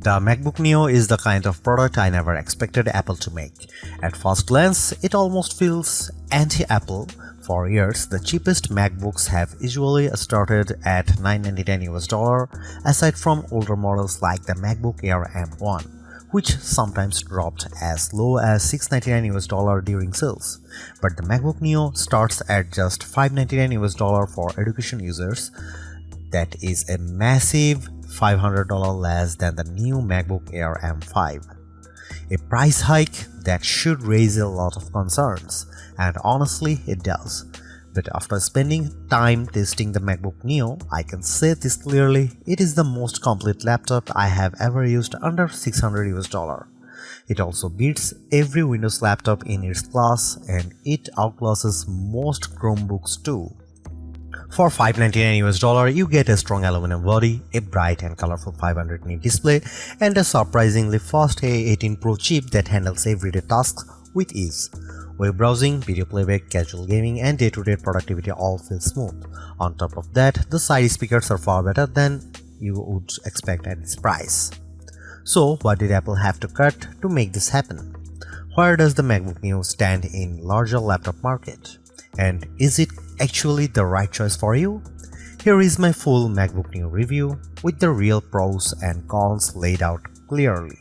The MacBook Neo is the kind of product I never expected Apple to make. At first glance, it almost feels anti-Apple. For years, the cheapest MacBooks have usually started at $999 aside from older models like the MacBook Air M1, which sometimes dropped as low as $699 during sales. But the MacBook Neo starts at just $599 for education users. That is a massive $500 less than the new MacBook Air M5. A price hike that should raise a lot of concerns, and honestly it does. But after spending time testing the MacBook Neo, I can say this clearly, it is the most complete laptop I have ever used under $600. It also beats every Windows laptop in its class, and it outclasses most Chromebooks too. For $599 you get a strong aluminum body, a bright and colorful 500 nit display, and a surprisingly fast A18 Pro chip that handles everyday tasks with ease. Web browsing, video playback, casual gaming, and day-to-day productivity all feel smooth. On top of that, the side speakers are far better than you would expect at this price. So what did Apple have to cut to make this happen? Where does the MacBook Neo stand in larger laptop market? And is it actually the right choice for you? Here is my full MacBook Neo review with the real pros and cons laid out clearly.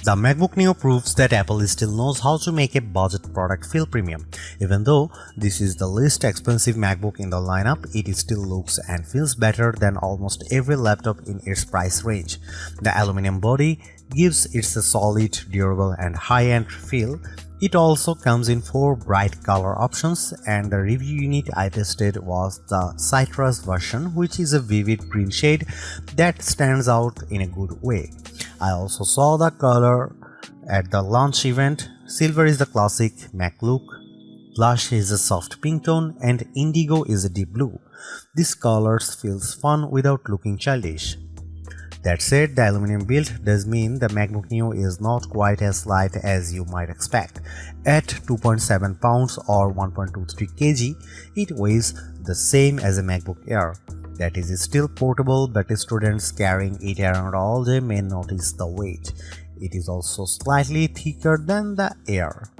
The MacBook Neo proves that Apple still knows how to make a budget product feel premium. Even though this is the least expensive MacBook in the lineup, it still looks and feels better than almost every laptop in its price range. The aluminum body gives it a solid, durable, and high-end feel. It also comes in 4 bright color options, and the review unit I tested was the Citrus version, which is a vivid green shade that stands out in a good way. I also saw the color at the launch event. Silver is the classic Mac look, blush is a soft pink tone, and indigo is a deep blue. These colors feels fun without looking childish. That said, the aluminum build does mean the MacBook Neo is not quite as light as you might expect. At 2.7 pounds or 1.23 kg, it weighs the same as a MacBook Air. That is still portable, but students carrying it around all day may notice the weight. It is also slightly thicker than the Air.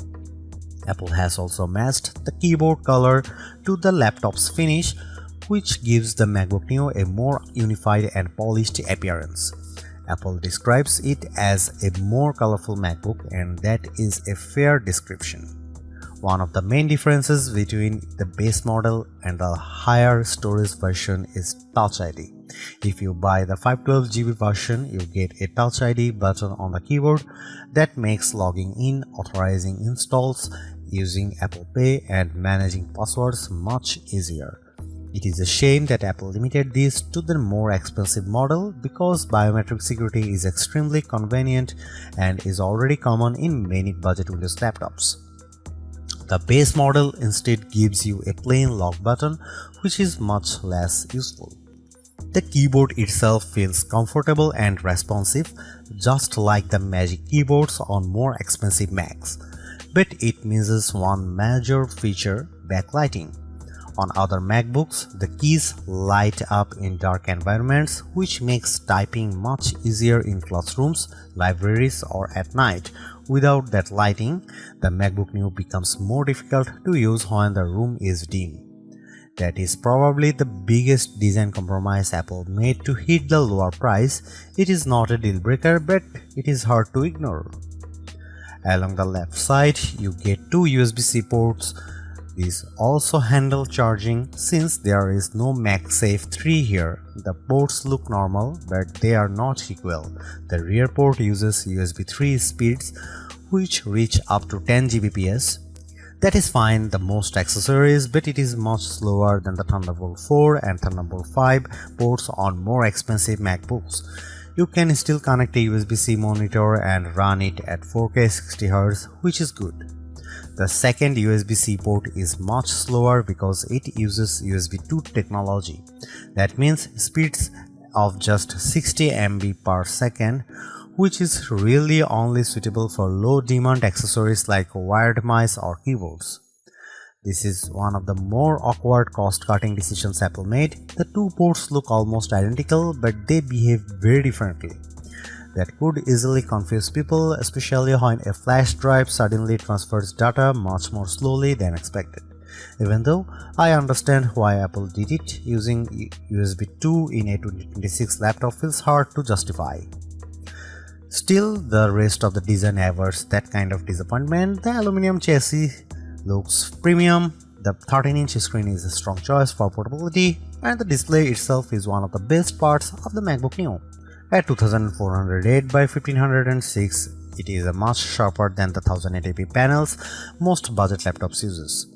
Apple has also matched the keyboard color to the laptop's finish, which gives the MacBook Neo a more unified and polished appearance. Apple describes it as a more colorful MacBook, and that is a fair description. One of the main differences between the base model and the higher storage version is Touch ID. If you buy the 512GB version, you get a Touch ID button on the keyboard that makes logging in, authorizing installs, using Apple Pay, and managing passwords much easier. It is a shame that Apple limited this to the more expensive model because biometric security is extremely convenient and is already common in many budget Windows laptops. The base model instead gives you a plain lock button, which is much less useful. The keyboard itself feels comfortable and responsive, just like the Magic keyboards on more expensive Macs, but it misses one major feature: backlighting. On other MacBooks, the keys light up in dark environments, which makes typing much easier in classrooms, libraries, or at night. Without that lighting, the MacBook Neo becomes more difficult to use when the room is dim. That is probably the biggest design compromise Apple made to hit the lower price. It is not a deal breaker, but it is hard to ignore. Along the left side, you get 2 USB-C ports. These also handle charging. Since there is no MagSafe 3 here, the ports look normal, but they are not equal. The rear port uses USB 3 speeds, which reach up to 10 Gbps. That is fine the most accessories, but it is much slower than the Thunderbolt 4 and Thunderbolt 5 ports on more expensive MacBooks. You can still connect a USB-C monitor and run it at 4K 60Hz, which is good. The second USB-C port is much slower because it uses USB 2 technology. That means speeds of just 60 MB per second, which is really only suitable for low demand accessories like wired mice or keyboards. This is one of the more awkward cost-cutting decisions Apple made. The two ports look almost identical, but they behave very differently. That could easily confuse people, especially when a flash drive suddenly transfers data much more slowly than expected. Even though I understand why Apple did it, using USB 2 in a 2026 laptop feels hard to justify. Still, the rest of the design avers that kind of disappointment. The aluminum chassis looks premium, the 13-inch screen is a strong choice for portability, and the display itself is one of the best parts of the MacBook Neo. At 2408 by 1506, it is much sharper than the 1080p panels most budget laptops uses.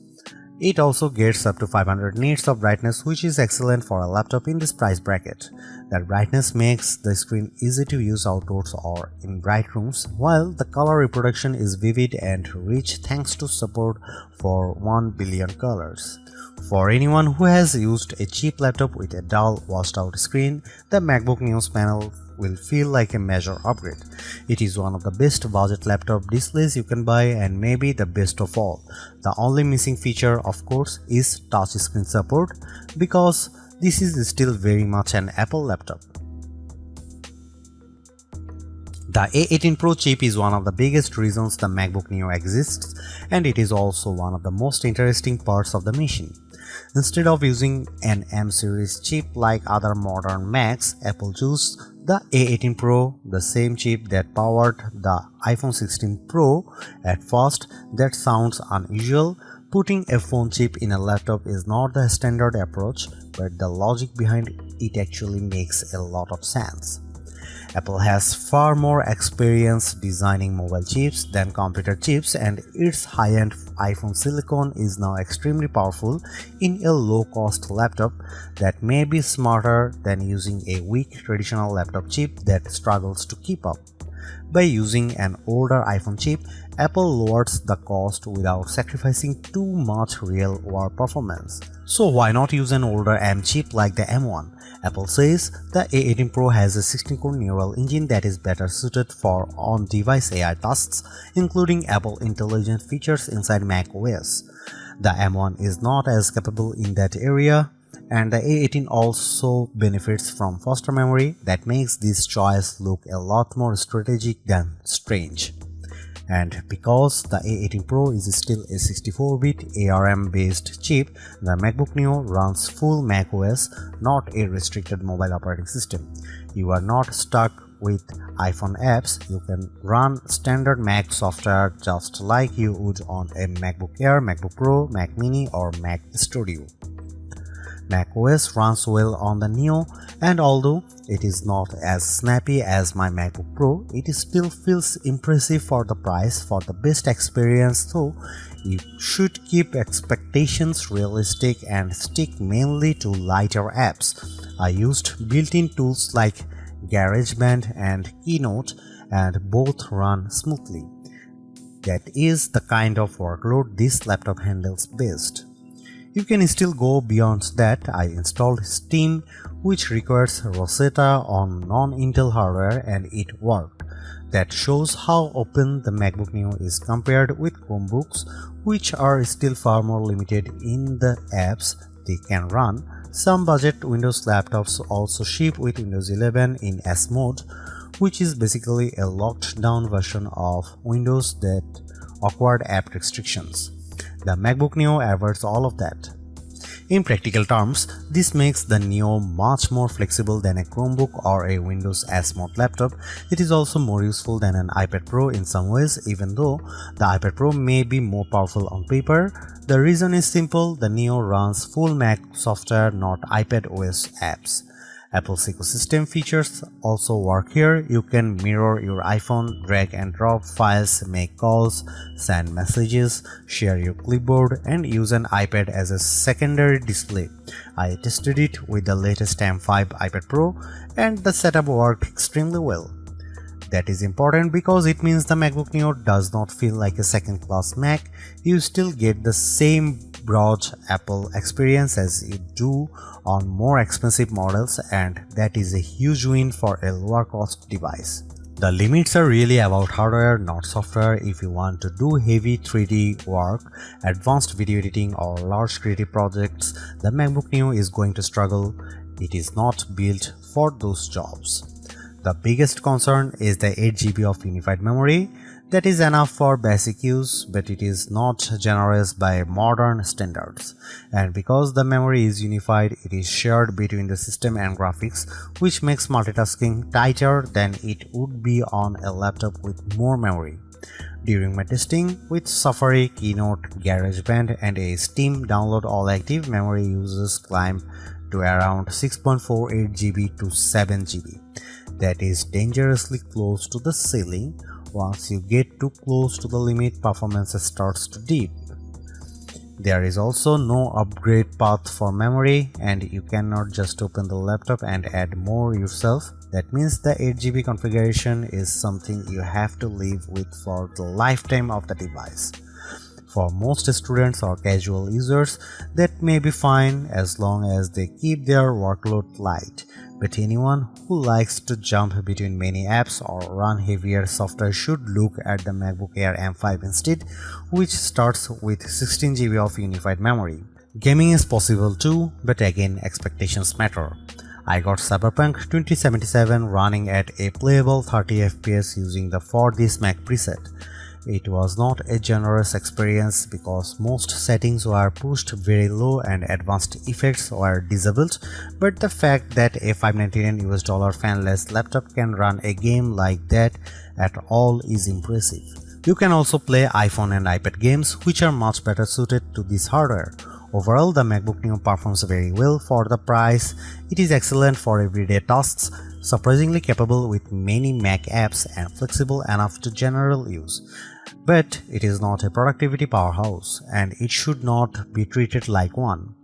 It also gets up to 500 nits of brightness, which is excellent for a laptop in this price bracket. That brightness makes the screen easy to use outdoors or in bright rooms, while the color reproduction is vivid and rich thanks to support for 1 billion colors. For anyone who has used a cheap laptop with a dull, washed-out screen, the MacBook Neo's panel will feel like a major upgrade. It is one of the best budget laptop displays you can buy and maybe the best of all. The only missing feature, of course, is touchscreen support, because this is still very much an Apple laptop. The A18 Pro chip is one of the biggest reasons the MacBook Neo exists, and it is also one of the most interesting parts of the machine. Instead of using an M series chip like other modern Macs, Apple chose the A18 Pro, the same chip that powered the iPhone 16 Pro. At first, that sounds unusual. Putting a phone chip in a laptop is not the standard approach, but the logic behind it actually makes a lot of sense. Apple has far more experience designing mobile chips than computer chips, and its high-end iPhone silicon is now extremely powerful in a low-cost laptop that may be smarter than using a weak traditional laptop chip that struggles to keep up. By using an older iPhone chip, Apple lowers the cost without sacrificing too much real-world performance. So why not use an older M chip like the M1? Apple says the A18 Pro has a 16-core neural engine that is better suited for on-device AI tasks, including Apple Intelligent features inside macOS. The M1 is not as capable in that area, and the A18 also benefits from faster memory that makes this choice look a lot more strategic than strange. And because the A18 Pro is still a 64-bit ARM-based chip, the MacBook Neo runs full macOS, not a restricted mobile operating system. You are not stuck with iPhone apps. You can run standard Mac software just like you would on a MacBook Air, MacBook Pro, Mac Mini, or Mac Studio. macOS runs well on the Neo, and although it is not as snappy as my MacBook Pro, it still feels impressive for the price. For the best experience though, you should keep expectations realistic and stick mainly to lighter apps. I used built-in tools like GarageBand and Keynote, and both run smoothly. That is the kind of workload this laptop handles best. You can still go beyond that. I installed Steam, which requires Rosetta on non-Intel hardware, and it worked. That shows how open the MacBook Neo is compared with Chromebooks, which are still far more limited in the apps they can run. Some budget Windows laptops also ship with Windows 11 in S mode, which is basically a locked down version of Windows that awkward app restrictions. The MacBook Neo avoids all of that. In practical terms, this makes the Neo much more flexible than a Chromebook or a Windows S mode laptop. It is also more useful than an iPad Pro in some ways, even though the iPad Pro may be more powerful on paper. The reason is simple: the Neo runs full Mac software, not iPad OS apps. Apple's ecosystem features also work here. You can mirror your iPhone, drag and drop files, make calls, send messages, share your clipboard, and use an iPad as a secondary display. I tested it with the latest M5 iPad Pro, and the setup worked extremely well. That is important because it means the MacBook Neo does not feel like a second-class Mac. You still get the same broad Apple experience as you do on more expensive models, and that is a huge win for a lower cost device. The limits are really about hardware, not software. If you want to do heavy 3D work, advanced video editing or large creative projects, the MacBook Neo is going to struggle. It is not built for those jobs. The biggest concern is the 8GB of unified memory. That is enough for basic use, but it is not generous by modern standards. And because the memory is unified, it is shared between the system and graphics, which makes multitasking tighter than it would be on a laptop with more memory. During my testing with Safari, Keynote, GarageBand and a Steam download, all active memory uses climb to around 6.48 GB to 7GB. That is dangerously close to the ceiling. Once you get too close to the limit, performance starts to dip. There is also no upgrade path for memory, and you cannot just open the laptop and add more yourself. That means the 8GB configuration is something you have to live with for the lifetime of the device. For most students or casual users, that may be fine as long as they keep their workload light. But anyone who likes to jump between many apps or run heavier software should look at the MacBook Air M5 instead, which starts with 16GB of unified memory. Gaming is possible too, but again expectations matter. I got Cyberpunk 2077 running at a playable 30 FPS using the For This Mac preset. It was not a generous experience because most settings were pushed very low and advanced effects were disabled, but the fact that a $599 fanless laptop can run a game like that at all is impressive. You can also play iPhone and iPad games, which are much better suited to this hardware. Overall, the MacBook Neo performs very well for the price. It is excellent for everyday tasks, surprisingly capable with many Mac apps and flexible enough to general use. But it is not a productivity powerhouse, and it should not be treated like one.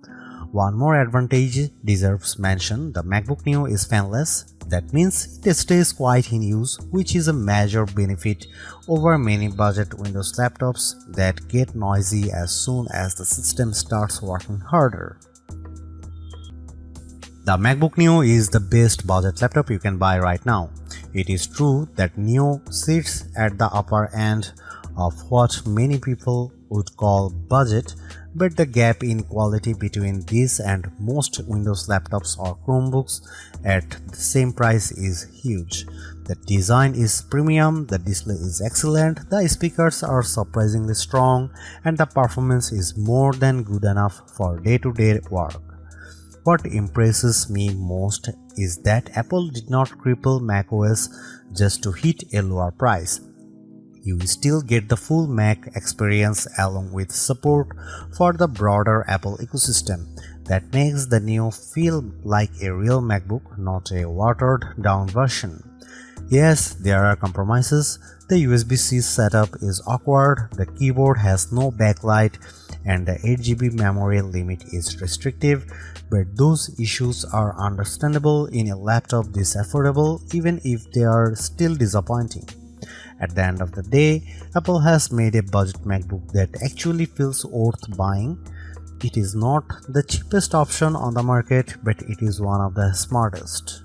One more advantage deserves mention: the MacBook Neo is fanless. That means it stays quiet in use, which is a major benefit over many budget Windows laptops that get noisy as soon as the system starts working harder. The MacBook Neo is the best budget laptop you can buy right now. It is true that Neo sits at the upper end of what many people would call budget, but the gap in quality between this and most Windows laptops or Chromebooks at the same price is huge. The design is premium, the display is excellent, the speakers are surprisingly strong, and the performance is more than good enough for day-to-day work. What impresses me most is that Apple did not cripple macOS just to hit a lower price. You still get the full Mac experience along with support for the broader Apple ecosystem. That makes the Neo feel like a real MacBook, not a watered-down version. Yes, there are compromises. The USB-C setup is awkward, the keyboard has no backlight, and the 8GB memory limit is restrictive, but those issues are understandable in a laptop this affordable, even if they are still disappointing. At the end of the day, Apple has made a budget MacBook that actually feels worth buying. It is not the cheapest option on the market, but it is one of the smartest.